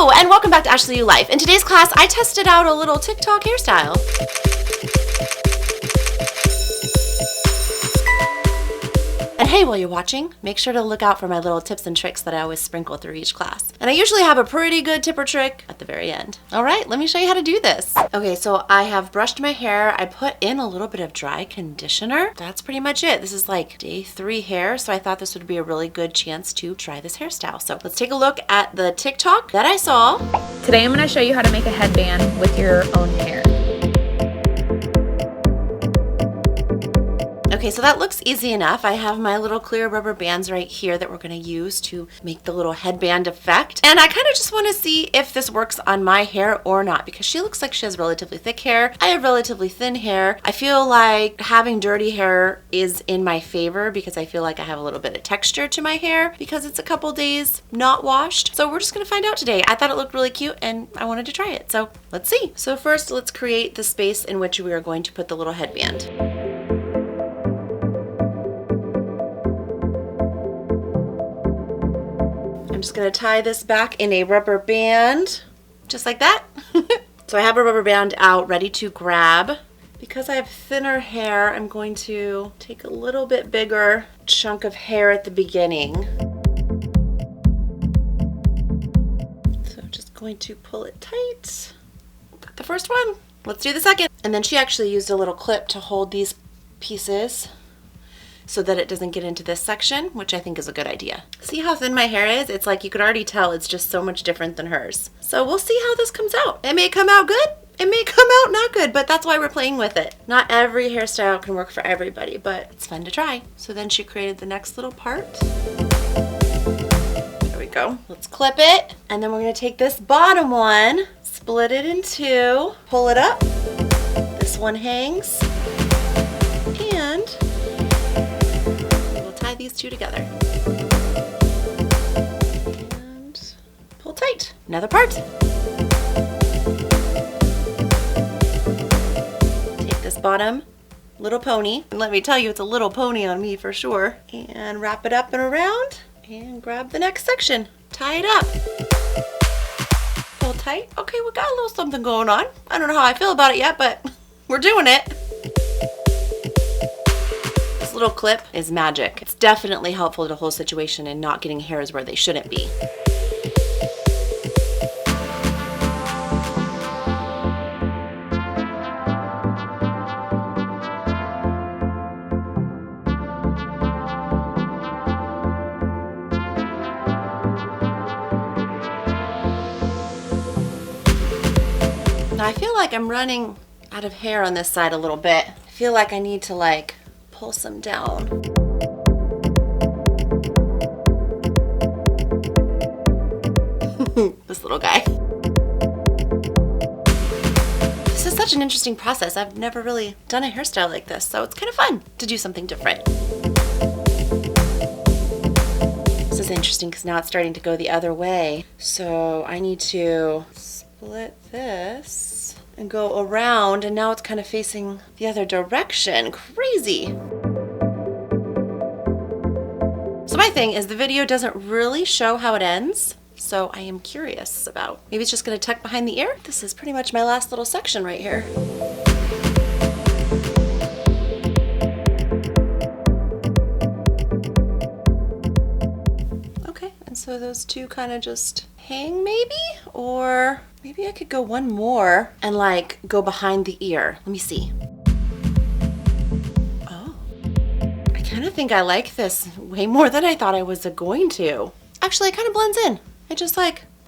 Hello, and welcome back to Ashley U Life. In today's class, I tested out a little TikTok hairstyle. And hey, while you're watching, make sure to look out for my little tips and tricks that I always sprinkle through each class. And I usually have a pretty good tip or trick at the very end. All right, let me show you how to do this. Okay, so I have brushed my hair. I put in a little bit of dry conditioner. That's pretty much it. This is like day 3 hair, so I thought this would be a really good chance to try this hairstyle. So let's take a look at the TikTok that I saw. Today I'm going to show you how to make a headband with your own hair. Okay, so that looks easy enough. I have my little clear rubber bands right here that we're gonna use to make the little headband effect. And I kind of just wanna see if this works on my hair or not, because she looks like she has relatively thick hair. I have relatively thin hair. I feel like having dirty hair is in my favor because I feel like I have a little bit of texture to my hair because it's a couple days not washed. So we're just gonna find out today. I thought it looked really cute and I wanted to try it, so let's see. So first, let's create the space in which we are going to put the little headband. I'm just gonna tie this back in a rubber band, just like that. So I have a rubber band out ready to grab. Because I have thinner hair, I'm going to take a little bit bigger chunk of hair at the beginning. So I'm just going to pull it tight. Got the first one. Let's do the second. And then she actually used a little clip to hold these pieces so that it doesn't get into this section, which I think is a good idea. See how thin my hair is? It's like you could already tell it's just so much different than hers. So we'll see how this comes out. It may come out good, it may come out not good, but that's why we're playing with it. Not every hairstyle can work for everybody, but it's fun to try. So then she created the next little part. There we go. Let's clip it, and then we're gonna take this bottom one, split it in 2, pull it up. This one hangs, and tie these 2 together and pull tight. Another part. Take this bottom little pony, and let me tell you, it's a little pony on me for sure, and wrap it up and around and grab the next section. Tie it up. Pull tight. Okay, we got a little something going on. I don't know how I feel about it yet, but we're doing it. Little clip is magic. It's definitely helpful to the whole situation and not getting hairs where they shouldn't be. Now I feel like I'm running out of hair on this side a little bit. I feel like I need to pull some down. This little guy. This is such an interesting process. I've never really done a hairstyle like this, so it's kind of fun to do something different. This is interesting because now it's starting to go the other way. So I need to split this and go around, and now it's kind of facing the other direction. Crazy. So my thing is the video doesn't really show how it ends, so I am curious about, maybe it's just gonna tuck behind the ear. This is pretty much my last little section right here. Okay, and so those 2 kind of just hang maybe, or maybe I could go one more and go behind the ear. Let me see. Oh, I kind of think I like this way more than I thought I was going to. Actually, it kind of blends in. It just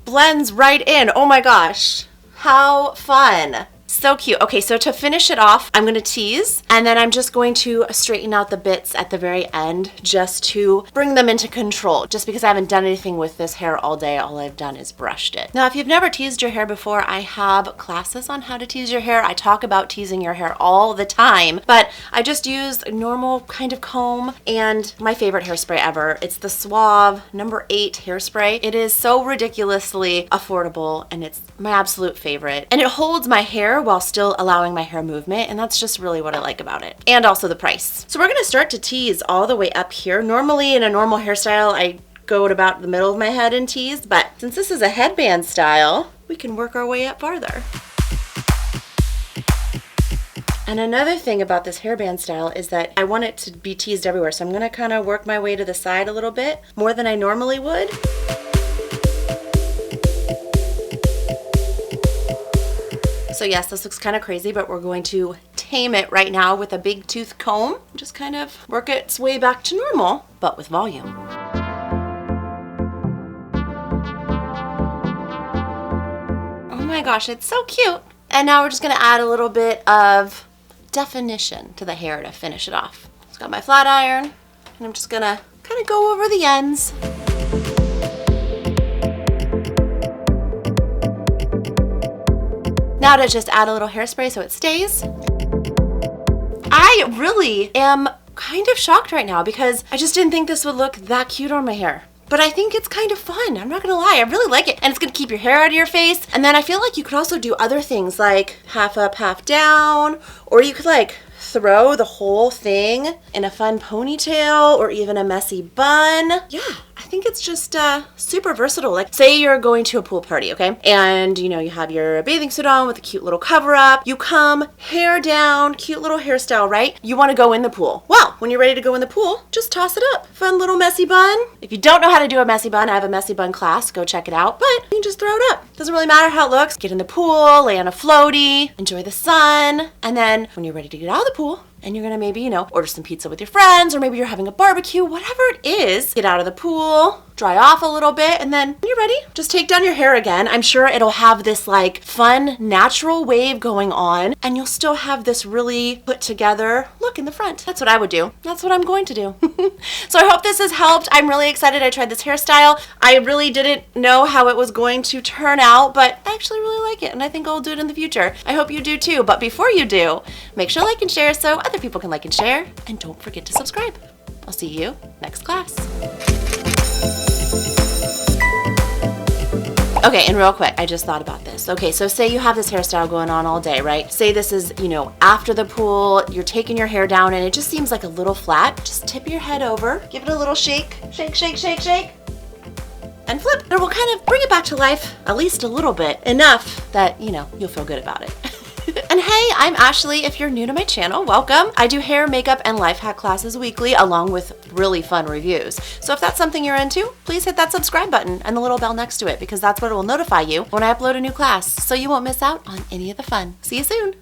blends right in. Oh my gosh, how fun. So cute. Okay, so to finish it off, I'm going to tease, and then I'm just going to straighten out the bits at the very end just to bring them into control. Just because I haven't done anything with this hair all day, all I've done is brushed it. Now, if you've never teased your hair before, I have classes on how to tease your hair. I talk about teasing your hair all the time, but I just use a normal kind of comb and my favorite hairspray ever. It's the Suave No. 8 hairspray. It is so ridiculously affordable, and it's my absolute favorite. And it holds my hair while still allowing my hair movement, and that's just really what I like about it. And also the price. So we're gonna start to tease all the way up here. Normally in a normal hairstyle, I go to about the middle of my head and tease, but since this is a headband style, we can work our way up farther. And another thing about this hairband style is that I want it to be teased everywhere, so I'm gonna kind of work my way to the side a little bit, more than I normally would. So yes, this looks kind of crazy, but we're going to tame it right now with a big tooth comb. Just kind of work its way back to normal, but with volume. Oh my gosh, it's so cute. And now we're just gonna add a little bit of definition to the hair to finish it off. Just got my flat iron, and I'm just gonna kind of go over the ends. Now to just add a little hairspray so it stays. I really am kind of shocked right now because I just didn't think this would look that cute on my hair. But I think it's kind of fun. I'm not gonna lie, I really like it. And it's gonna keep your hair out of your face. And then I feel like you could also do other things like half up, half down, or you could like throw the whole thing in a fun ponytail or even a messy bun. Yeah, I think it's just super versatile. Like say you're going to a pool party, okay? And you know, you have your bathing suit on with a cute little cover up. You come, hair down, cute little hairstyle, right? You wanna go in the pool. Well, when you're ready to go in the pool, just toss it up. Fun little messy bun. If you don't know how to do a messy bun, I have a messy bun class, go check it out. But you can just throw it up. Doesn't really matter how it looks. Get in the pool, lay on a floaty, enjoy the sun. And then when you're ready to get out of the pool, and you're gonna maybe, you know, order some pizza with your friends, or maybe you're having a barbecue, whatever it is, get out of the pool, dry off a little bit, and then when you're ready, just take down your hair again. I'm sure it'll have this like fun, natural wave going on, and you'll still have this really put together look in the front. That's what I would do. That's what I'm going to do. So I hope this has helped. I'm really excited I tried this hairstyle. I really didn't know how it was going to turn out, but I actually really like it, and I think I'll do it in the future. I hope you do too, but before you do, make sure to like and share so other people can like and share, and don't forget to subscribe. I'll see you next class. Okay, and real quick, I just thought about this. Okay, so say you have this hairstyle going on all day, right? Say this is, you know, after the pool, you're taking your hair down and it just seems like a little flat. Just tip your head over, give it a little shake, shake, shake, shake, shake, and flip. And we'll kind of bring it back to life, at least a little bit, enough that, you know, you'll feel good about it. And hey, I'm Ashley. If you're new to my channel, welcome. I do hair, makeup, and life hack classes weekly along with really fun reviews. So if that's something you're into, please hit that subscribe button and the little bell next to it because that's what will notify you when I upload a new class so you won't miss out on any of the fun. See you soon.